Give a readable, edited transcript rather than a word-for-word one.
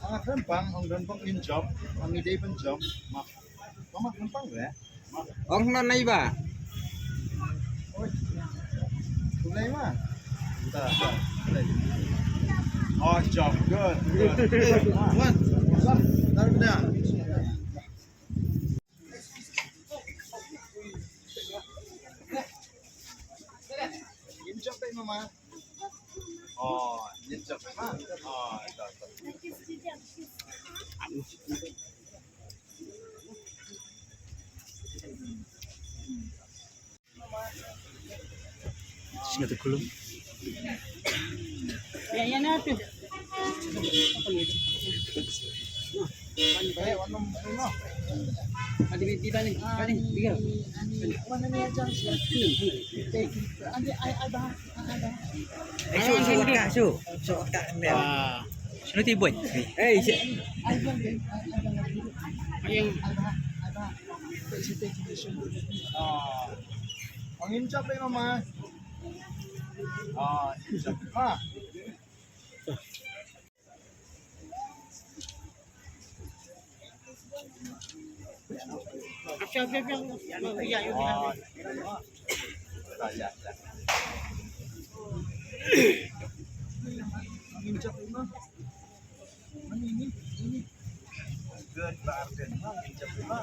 Ang rempang in job, ang iday pang job, mama rempang ya. Ang nanay ba? Oi, tulay ma. Oh, job good. What? Taruh dah. In job tayo mama. Oh, in job ma. Oh, ito. Sino to kulong? Yan na ito. Baik, warna mana? Di ba ni? Bani, bigyan. Mana ni aja siya? Andi ada. Su ka kamera. Sino tiboy? Eh, Ayang Ah. Ang injap tayo mama. Ah, injap ma. siya. Oh, ya. Ang injap tayo ma. Ano ini? Good bargain ma. Injap ma.